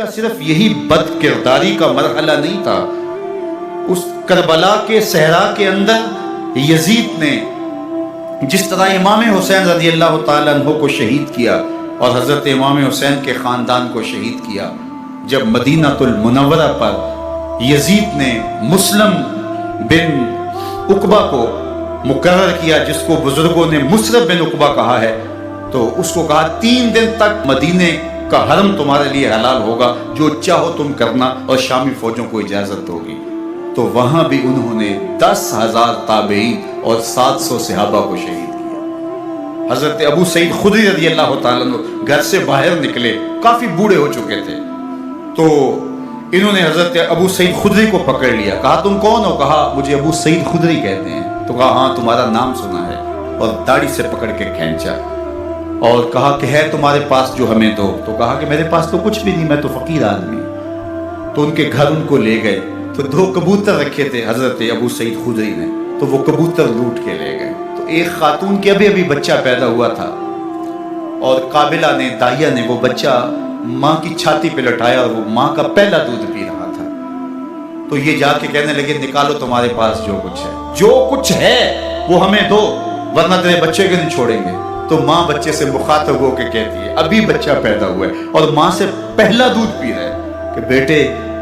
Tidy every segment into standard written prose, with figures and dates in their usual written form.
کا صرف یہی بد کرداری کا مرحلہ نہیں تھا، اس کربلا کے صحرا کے اندر یزید نے جس طرح امام حسین رضی اللہ تعالیٰ عنہ کو شہید کیا اور حضرت امام حسین کے خاندان کو شہید کیا، جب مدینہ المنورہ پر یزید نے مسلم بن عقبہ کو مقرر کیا، جس کو بزرگوں نے مصرف بن عقبہ کہا ہے، تو اس کو کہا 3 دن تک مدینے کا حرم تمہارے لیے حلال ہوگا، جو چاہو تم کرنا، اور شامی فوجوں کو اجازت ہوگی۔ تو وہاں بھی انہوں نے 10,000 تابعین اور 700 صحابہ کو شہید کیا۔ حضرت ابو سعید خدری رضی اللہ تعالیٰ عنہ گھر سے باہر نکلے، کافی بوڑھے ہو چکے تھے، تو انہوں نے حضرت ابو سعید خدری کو پکڑ لیا، کہا تم کون ہو؟ کہا مجھے ابو سعید خدری کہتے ہیں۔ تو کہا ہاں تمہارا نام سنا ہے، اور داڑھی سے پکڑ کے کھینچا اور کہا کہ ہے تمہارے پاس جو ہمیں دو؟ تو کہا کہ میرے پاس تو کچھ بھی نہیں، میں تو فقیر آدمی ہوں۔ تو ان کے گھر ان کو لے گئے، تو 2 کبوتر رکھے تھے حضرت ابو سعید خدری نے، تو وہ کبوتر لوٹ کے لے گئے۔ تو ایک خاتون کے ابھی بچہ پیدا ہوا تھا، اور قابلہ نے، داہیہ نے وہ بچہ ماں کی چھاتی پہ لٹایا، اور وہ ماں کا پہلا دودھ پی رہا تھا۔ تو یہ جا کے کہنے لگے نکالو تمہارے پاس جو کچھ ہے، جو کچھ ہے وہ ہمیں دو، ورنہ تیرے بچے کو نہیں چھوڑیں گے۔ تو ماں بچے سے مخاطب ہو کے کہتی ہے، ابھی بچہ پیدا ہوا ہے اور ماں سے پہلا دودھ پی رہا ہے، کہ بیٹے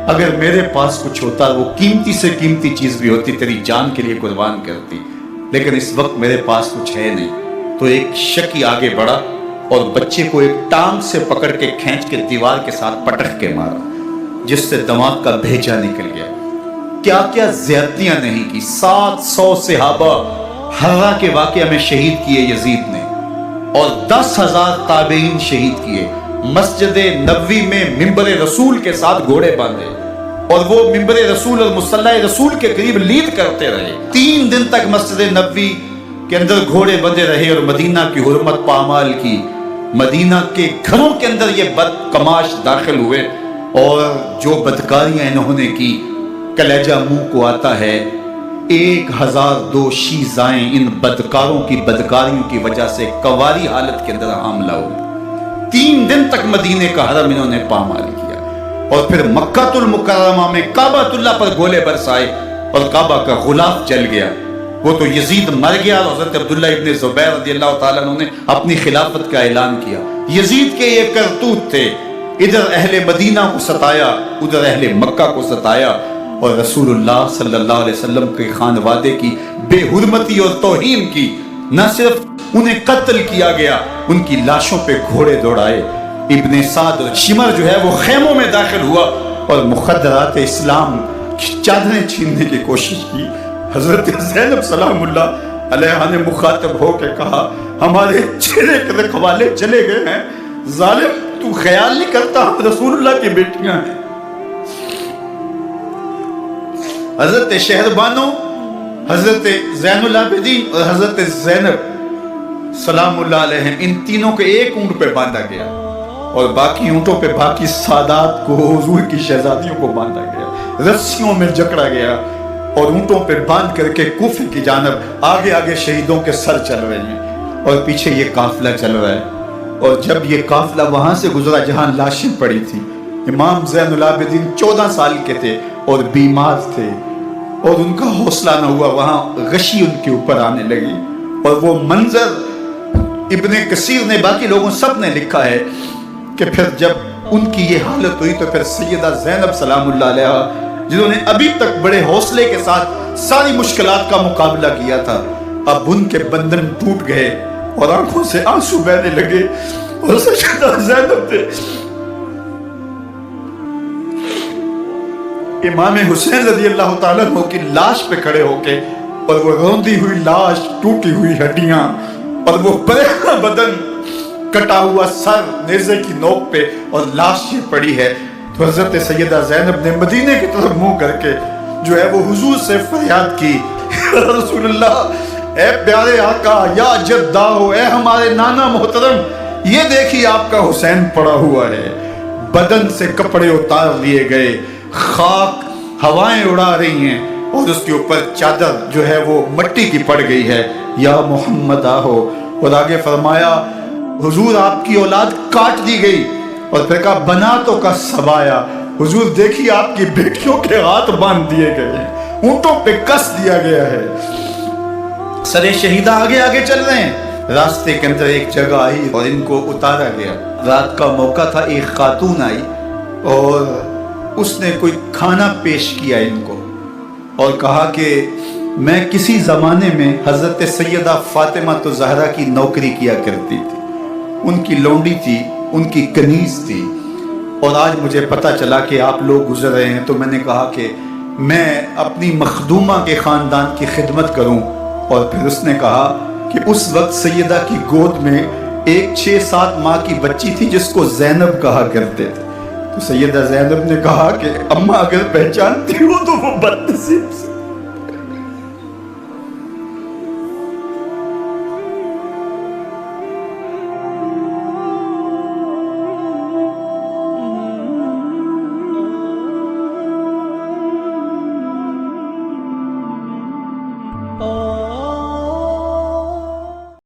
اگر میرے پاس کچھ ہوتا، وہ قیمتی سے قیمتی چیز بھی ہوتی، تیری جان کے لیے قربان کرتی، لیکن اس وقت میرے پاس کچھ ہے نہیں۔ تو ایک شکی آگے بڑھا اور بچے کو ایک ٹانگ سے پکڑ کے کھینچ کے دیوار کے ساتھ پٹخ کے مارا، جس سے دماغ کا بھیجا نکل گیا۔ کیا کیا زیادتیاں نہیں کی۔ 700 صحابہ حرہ کے واقعہ میں شہید کیے یزید نے، اور 10,000 تابعین شہید کیے۔ مسجد نبوی میں ممبر رسول کے ساتھ گھوڑے باندھے، اور وہ ممبر رسول اور مصلی رسول کے قریب لیڈ کرتے رہے۔ 3 دن تک مسجد نبوی کے اندر گھوڑے بندھے رہے، اور مدینہ کی حرمت پامال کی۔ مدینہ کے گھروں کے اندر یہ بد کماش داخل ہوئے، اور جو بدکاریاں انہوں نے کی کلیجہ منہ کو آتا ہے۔ 1002 شیزائیں ان بدکاروں کی بدکاریوں کی وجہ سے کواری حالت کے اندر حاملہ ہوئی۔ 3 دن تک مدینے کا حرم انہوں نے پامال کیا، اور پھر مکہ المکرمہ میں کعبہ اللہ پر گولے برسائے، اور کعبہ کا غلاف جل گیا۔ وہ تو یزید مر گیا، اور حضرت عبداللہ ابن زبیر رضی اللہ تعالیٰ عنہ نے اپنی خلافت کا اعلان کیا۔ یزید کے یہ کرتوت تھے، ادھر اہل مدینہ کو ستایا، ادھر اہل مکہ کو ستایا، اور رسول اللہ صلی اللہ علیہ وسلم کے خانوادے کی بے حرمتی اور توہین کی۔ نہ صرف انہیں قتل کیا گیا، ان کی لاشوں پہ گھوڑے دوڑائے۔ ابن سعد شمر جو ہے وہ خیموں میں داخل ہوا، اور مخدرات اسلام کی چادریں چھیننے کی کوشش کی۔ حضرت زینب سلام اللہ علیہ نے مخاطب ہو کے کہا ہمارے چہرے کے رکھوالے چلے گئے ہیں، ظالم تو خیال نہیں کرتا ہم رسول اللہ کی بیٹیاں ہیں۔ حضرت شہربانو، حضرت زین العابدین اور حضرت زینب سلام اللہ علیہ، ان تینوں کے ایک اونٹ پہ باندھا گیا، اور باقی اونٹوں پہ باقی سادات کو، حضور کی شہزادیوں کو باندھا گیا، رسیوں میں جکڑا گیا، اور اونٹوں پہ باندھ کر کے کوفے کی جانب آگے آگے شہیدوں کے سر چل رہے ہیں، اور پیچھے یہ قافلہ چل رہا ہے۔ اور جب یہ قافلہ وہاں سے گزرا جہاں لاشیں پڑی تھی، امام زین العابدین 14 سال کے تھے اور بیمار تھے، اور ان کا حوصلہ نہ ہوا، وہاں غشی ان کے اوپر آنے لگی۔ اور وہ منظر ابن کثیر نے، باقی لوگوں سب نے لکھا ہے کہ پھر جب ان کی یہ حالت ہوئی، تو پھر سیدہ زینب سلام اللہ علیہ، جنہوں نے ابھی تک بڑے حوصلے کے ساتھ ساری مشکلات کا مقابلہ کیا تھا، اب ان کے بندن ٹوٹ گئے اور آنکھوں سے آنسو بہنے لگے، اور سیدہ زینب تھے امام حسین رضی اللہ تعالیٰ عنہ کی لاش پہ کھڑے ہو کے، اور وہ روندی ہوئی لاش، ٹوٹی ہوئی ہڈیاں، اور وہ پریشان بدن، کٹا ہوا سر نیزے کی نوک پہ، اور لاش یہ پڑی ہے۔ تو حضرت سیدہ زینب نے مدینے کی طرف منہ کر کے جو ہے وہ حضور سے فریاد کی، رسول اللہ، اے پیارے آقا، یا جداؤ، اے ہمارے نانا محترم، یہ دیکھیے آپ کا حسین پڑا ہوا ہے۔ بدن سے کپڑے اتار لیے گئے، خاک ہوائیں اڑا رہی ہیں، اور اس کے اوپر چادر جو ہے وہ مٹی کی پڑ گئی ہے۔ یا محمد آہو، اور آگے فرمایا حضور آپ کی اولاد کاٹ دی گئی، اور پھر کہا بناتوں کا سبایا، حضور دیکھیے آپ کی بیٹیوں کے ہاتھ باندھ دیے گئے ہیں، اونٹوں پہ کس دیا گیا ہے، سرے شہیدہ آگے آگے چل رہے ہیں۔ راستے کے اندر ایک جگہ آئی اور ان کو اتارا گیا، رات کا موقع تھا، ایک خاتون آئی اور اس نے کوئی کھانا پیش کیا ان کو اور کہا کہ میں کسی زمانے میں حضرت سیدہ فاطمہ تو زہرا کی نوکری کیا کرتی تھی، ان کی لونڈی تھی، ان کی کنیز تھی، اور آج مجھے پتہ چلا کہ آپ لوگ گزر رہے ہیں تو میں نے کہا کہ میں اپنی مخدومہ کے خاندان کی خدمت کروں۔ اور پھر اس نے کہا کہ اس وقت سیدہ کی گود میں ایک 6-7 ماہ کی بچی تھی جس کو زینب کہا کرتے تھے، تو سیدہ زینب نے کہا کہ اماں اگر پہچانتی ہو تو وہ بدنصیب سے